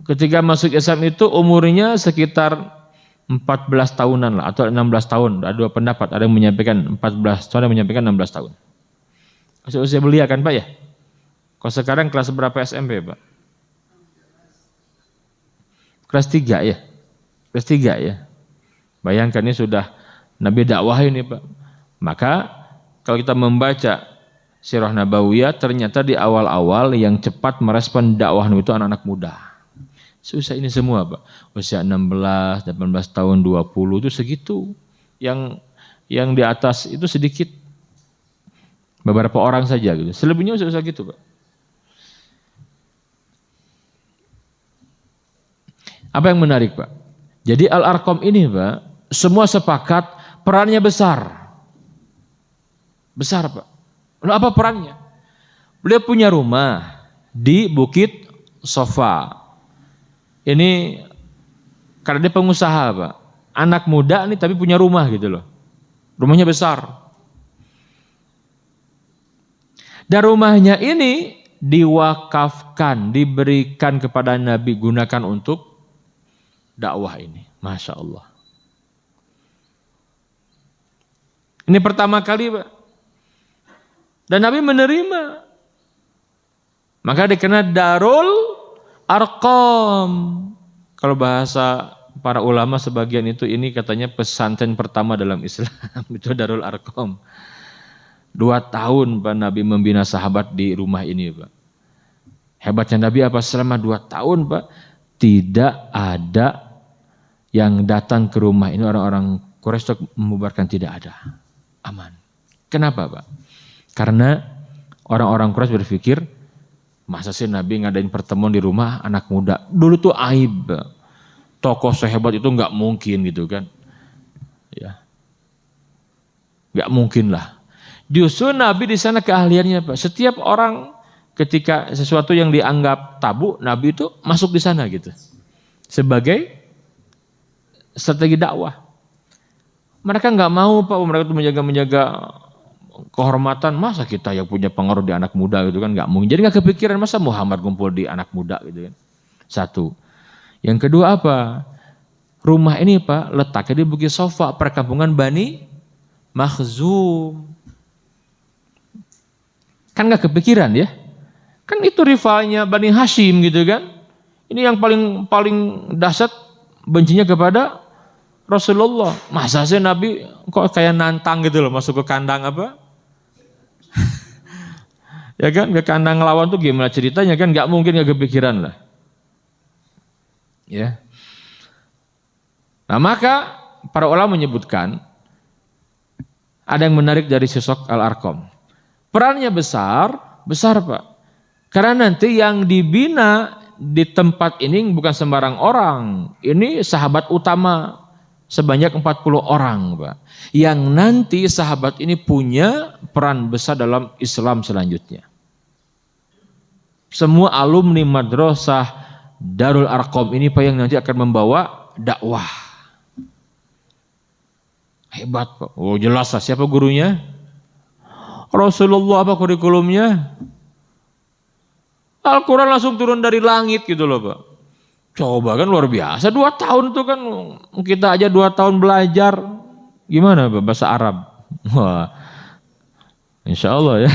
Ketika masuk Islam itu umurnya sekitar 14 tahunan lah atau 16 tahun. Ada dua pendapat, ada yang menyampaikan 14 tahun, ada yang menyampaikan 16 tahun. Usia belia kan Pak ya? Kalau sekarang kelas berapa SMP Pak? Kelas 3 ya? Kelas 3 ya? Bayangkan ini sudah Nabi dakwah ini Pak. Maka kalau kita membaca Sirah Nabawiyah, ternyata di awal-awal yang cepat merespon dakwah itu anak-anak muda. Susah ini semua Pak. Usia 16, 18 tahun, 20 itu segitu. Yang di atas itu sedikit. Beberapa orang saja gitu. Selebihnya susah gitu Pak. Apa yang menarik Pak? Jadi Al-Arqam ini Pak, semua sepakat perannya besar. Besar Pak. Lalu apa perannya? Beliau punya rumah di Bukit Sofa. Ini karena dia pengusaha Pak. Anak muda nih tapi punya rumah gitu loh. Rumahnya besar. Dan rumahnya ini diwakafkan, diberikan kepada Nabi, gunakan untuk dakwah ini. Masya Allah. Ini pertama kali Pak. Dan Nabi menerima. Maka dikenal Darul Arqam. Kalau bahasa para ulama sebagian itu, ini katanya pesantren pertama dalam Islam. Itu Darul Arqam. 2 tahun Pak Nabi membina sahabat di rumah ini Pak. Hebatnya Nabi apa? Selama 2 tahun Pak, tidak ada yang datang ke rumah ini orang-orang Quraisy untuk membubarkan, tidak ada. Aman. Kenapa Pak? Karena orang-orang Quraisy berpikir, masa sih Nabi ngadain pertemuan di rumah anak muda? Dulu tuh aib. Tokoh sehebat itu nggak mungkin gitu kan. Ya. Nggak mungkin lah. Justru Nabi di sana keahliannya Pak. Setiap orang ketika sesuatu yang dianggap tabu, Nabi itu masuk di sana gitu. Sebagai strategi dakwah. Mereka nggak mau Pak, mereka itu menjaga kehormatan. Masa kita yang punya pengaruh di anak muda gitu kan, nggak mungkin. Jadi nggak kepikiran masa Muhammad kumpul di anak muda gitu kan. Satu. Yang kedua apa? Rumah ini Pak letaknya di Bukit Sofa, perkampungan Bani Makhzum. Kan nggak kepikiran ya? Kan itu rivalnya Bani Hashim gitu kan? Ini yang paling dahsyat bencinya kepada Rasulullah. Masa sih Nabi kok kayak nantang gitu loh, masuk ke kandang apa? Ya kan, ke kandang lawan tuh gimana ceritanya kan? Nggak mungkin, nggak kepikiran lah. Ya. Nah maka para ulama menyebutkan ada yang menarik dari sosok Al-Arqam. Perannya besar Pak. Karena nanti yang dibina di tempat ini bukan sembarang orang. Ini sahabat utama sebanyak 40 orang, Pak. Yang nanti sahabat ini punya peran besar dalam Islam selanjutnya. Semua alumni madrasah Darul Arqam ini Pak yang nanti akan membawa dakwah. Hebat Pak. Oh jelas lah, siapa gurunya? Rasulullah. Apa kurikulumnya? Al-Quran langsung turun dari langit gitu loh Pak. Coba kan luar biasa, 2 tahun itu kan kita aja 2 tahun belajar. Gimana Pak bahasa Arab? Wah, insya Allah ya.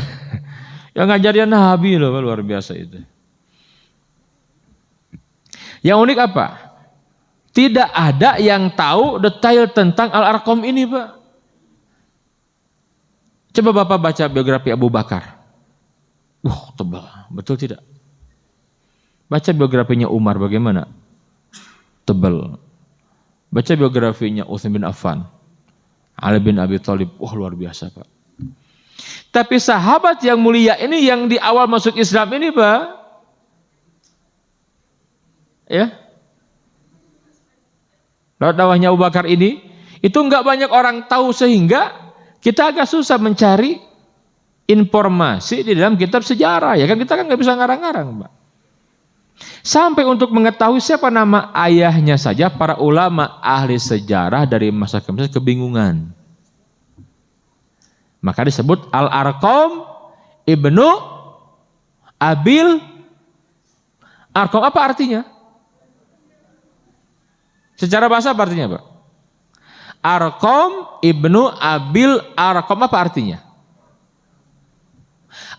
Yang ngajarnya Nabi loh Pak, luar biasa itu. Yang unik apa? Tidak ada yang tahu detail tentang Al-Arqam ini Pak. Coba Bapak baca biografi Abu Bakar. Wah tebal, betul tidak? Baca biografinya Umar bagaimana? Tebal. Baca biografinya Utsman bin Affan, Ali bin Abi Thalib. Wah luar biasa Pak. Tapi sahabat yang mulia ini yang di awal masuk Islam ini Pak, ya, lewat dakwahnya Abu Bakar ini, itu enggak banyak orang tahu sehingga kita agak susah mencari informasi di dalam kitab sejarah. Ya kan kita kan nggak bisa ngarang-ngarang Pak. Sampai untuk mengetahui siapa nama ayahnya saja para ulama ahli sejarah dari masa ke masa kebingungan. Maka disebut Al-Arqam Ibnu Abil Arqam. Apa artinya? Secara bahasa apa artinya Pak? Arqam Ibnu Abil Arqam apa artinya?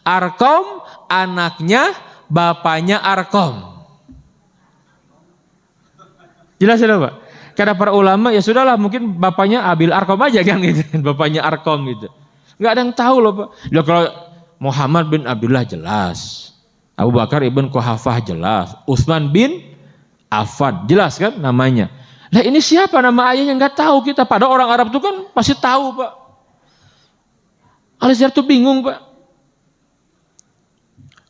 Arqam anaknya bapaknya Arqam. Jelas ya Pak? Karena para ulama ya sudahlah mungkin bapaknya Abil Arqam aja kan gitu. Bapaknya Arqam gitu. Enggak ada yang tahu loh Pak. Ya kalau Muhammad bin Abdullah jelas. Abu Bakar ibn Quhafah jelas. Utsman bin Affan jelas kan namanya. Nah ini siapa nama ayahnya nggak tahu kita. Pada orang Arab itu kan pasti tahu Pak. Al-Azhar tuh bingung Pak.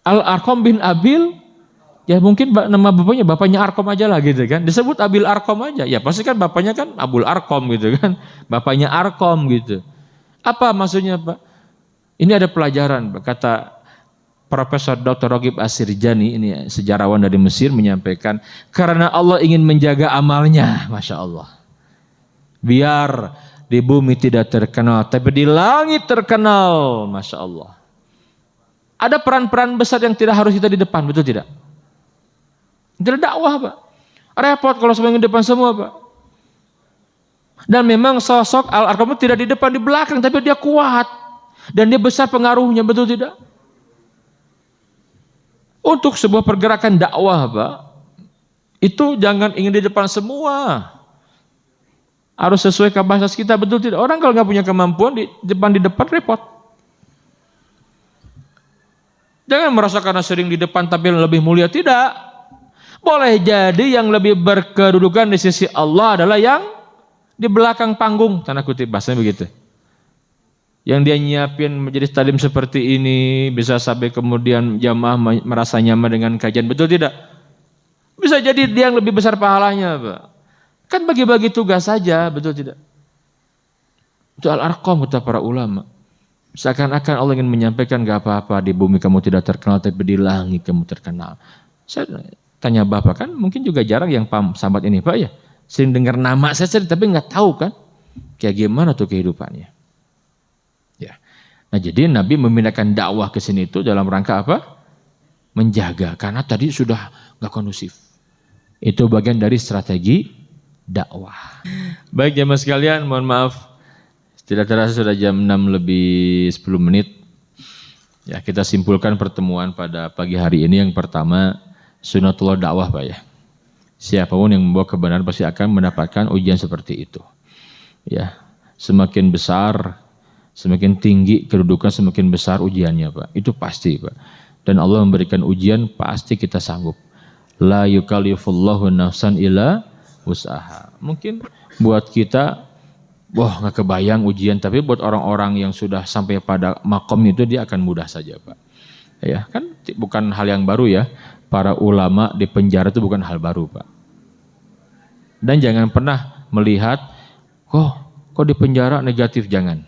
Al-Arqam bin Abil, ya mungkin nama bapaknya Arqam aja lah gitu kan. Disebut Abil Arqam aja. Ya pasti kan bapaknya kan Abul Arqam gitu kan. Bapaknya Arqam gitu. Apa maksudnya Pak? Ini ada pelajaran Pak. Kata Profesor Dr. Ragib Asirjani, ini sejarawan dari Mesir menyampaikan, karena Allah ingin menjaga amalnya, Masya Allah. Biar di bumi tidak terkenal, tapi di langit terkenal, Masya Allah. Ada peran-peran besar yang tidak harus kita di depan, betul tidak? Tidak dakwah Pak. Repot kalau semuanya di depan semua Pak. Dan memang sosok Al-Arqam tidak di depan, di belakang, tapi dia kuat. Dan dia besar pengaruhnya, betul tidak? Untuk sebuah pergerakan dakwah Pak, itu jangan ingin di depan semua. Harus sesuai kapasitas kita, betul tidak? Orang kalau nggak punya kemampuan di depan repot. Jangan merasa karena sering di depan tapi lebih mulia, tidak. Boleh jadi yang lebih berkedudukan di sisi Allah adalah yang di belakang panggung, tanda kutip bahasanya begitu. Yang dia nyiapin menjadi taklim seperti ini, bisa sampai kemudian jamaah merasa nyaman dengan kajian, betul tidak? Bisa jadi dia yang lebih besar pahalanya Pak. Kan bagi-bagi tugas saja, betul tidak? Itu Al-Arqam kata para ulama. Seakan-akan Allah ingin menyampaikan gak apa-apa di bumi kamu tidak terkenal, tapi di langit kamu terkenal. Saya tanya Bapak, kan mungkin juga jarang yang paham sahabat ini Pak ya. Sering dengar nama saja tapi nggak tahu kan kayak gimana tuh kehidupannya. Ya. Nah jadi Nabi memindahkan dakwah ke sini itu dalam rangka apa? Menjaga, karena tadi sudah nggak kondusif. Itu bagian dari strategi dakwah. Baik jamaah sekalian, mohon maaf. Tidak terasa sudah jam 6 lebih 10 menit. Ya kita simpulkan pertemuan pada pagi hari ini. Yang pertama, sunatullah dakwah Pak ya. Siapapun yang membawa kebenaran pasti akan mendapatkan ujian seperti itu. Ya, semakin besar, semakin tinggi kedudukan, semakin besar ujiannya Pak. Itu pasti Pak. Dan Allah memberikan ujian, pasti kita sanggup. La yukallifullahu nafsan illa wus'aha. Mungkin buat kita, wah nggak kebayang ujian, tapi buat orang-orang yang sudah sampai pada makom itu dia akan mudah saja Pak. Ya, kan bukan hal yang baru ya. Para ulama di penjara itu bukan hal baru, Pak. Dan jangan pernah melihat kok di penjara negatif, jangan.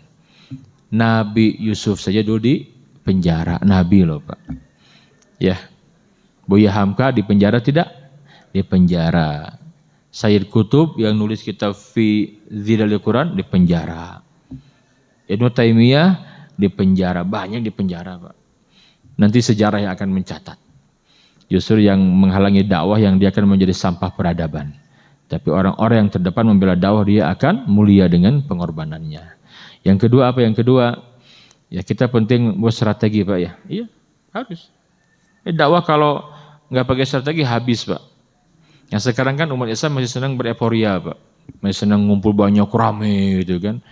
Nabi Yusuf saja dulu di penjara, Nabi loh, Pak. Ya. Buya Hamka di penjara tidak? Di penjara. Sayyid Qutb yang nulis kitab Fi Zilalil Quran di penjara. Ibnu Taimiyah di penjara, banyak di penjara, Pak. Nanti sejarah yang akan mencatat. Justru yang menghalangi dakwah yang dia akan menjadi sampah peradaban. Tapi orang-orang yang terdepan membela dakwah dia akan mulia dengan pengorbanannya. Yang kedua apa? Yang kedua, ya kita penting buat strategi, Pak ya. Iya, harus. Dakwah kalau nggak pakai strategi habis, Pak. Yang sekarang kan umat Islam masih senang bereporia, Pak. Masih senang ngumpul banyak rame gitu kan.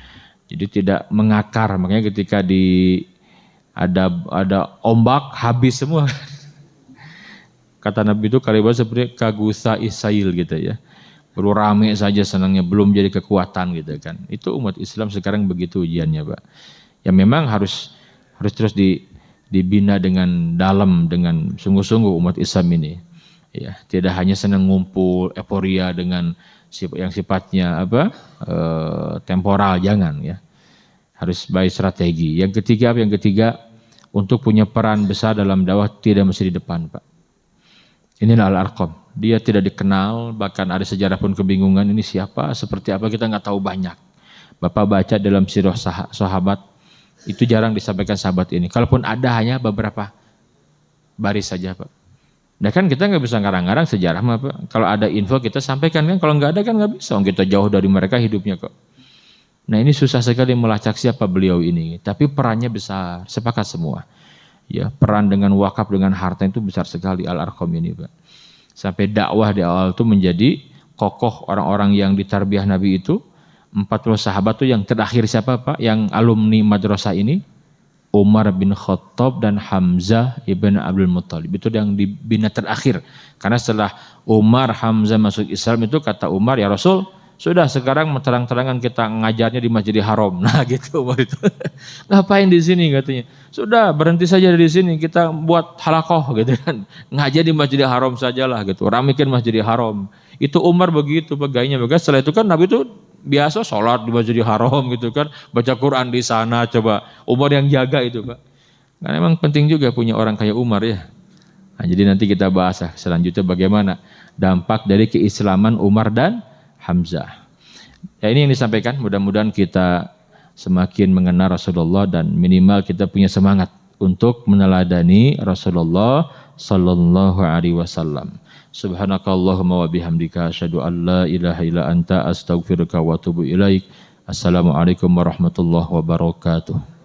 Jadi tidak mengakar, makanya ketika ada ombak habis semua. Kata Nabi itu kali seperti kagusa isail gitu ya. Baru rame saja senangnya, belum jadi kekuatan gitu kan. Itu umat Islam sekarang begitu ujiannya, Pak. Ya memang harus terus dibina dengan dalam, dengan sungguh-sungguh umat Islam ini. Ya, tidak hanya senang ngumpul euforia dengan yang sifatnya temporal, jangan ya. Harus baik strategi. Yang ketiga apa? Yang ketiga, untuk punya peran besar dalam dakwah tidak mesti di depan, Pak. Inilah Al-Arqam. Dia tidak dikenal, bahkan ada sejarah pun kebingungan ini siapa, seperti apa kita nggak tahu banyak. Bapak baca dalam sirah sahabat, itu jarang disampaikan sahabat ini. Kalaupun ada hanya beberapa baris saja, Pak. Nah kan kita nggak bisa ngarang-ngarang sejarah, Pak. Kalau ada info kita sampaikan kan, kalau nggak ada kan nggak bisa. Kita jauh dari mereka hidupnya kok. Nah ini susah sekali melacak siapa beliau ini. Tapi perannya besar, sepakat semua. Ya, peran dengan wakaf dengan harta itu besar sekali Al-Arqam ini, Pak. Sampai dakwah di awal itu menjadi kokoh orang-orang yang ditarbiyah Nabi itu. 40 sahabat itu yang terakhir siapa, Pak? Yang alumni madrasah ini. Umar bin Khattab dan Hamzah ibn Abdul Muttalib. Itu yang dibina terakhir. Karena setelah Umar, Hamzah masuk Islam itu kata Umar, ya Rasul, sudah sekarang terang-terangan kita ngajarnya di Masjidil Haram. Nah gitu Umar itu. Ngapain di sini katanya? Sudah berhenti saja di sini, kita buat halakoh gitu kan. Ngajar di Masjidil Haram sajalah gitu. Ramikan Masjidil Haram. Itu Umar begitu pegawainya. Setelah itu kan Nabi itu biasa sholat di Masjidil Haram gitu kan. Baca Quran di sana, coba. Umar yang jaga itu, Pak. Karena memang penting juga punya orang kayak Umar ya. Nah, jadi nanti kita bahas selanjutnya bagaimana dampak dari keislaman Umar dan Hamzah. Ya ini yang disampaikan, mudah-mudahan kita semakin mengenal Rasulullah dan minimal kita punya semangat untuk meneladani Rasulullah sallallahu alaihi wasallam. Subhanakallahumma wa bihamdika asyhadu an la ilaha illa anta astaghfiruka wa atubu ilaik. Assalamualaikum warahmatullahi wabarakatuh.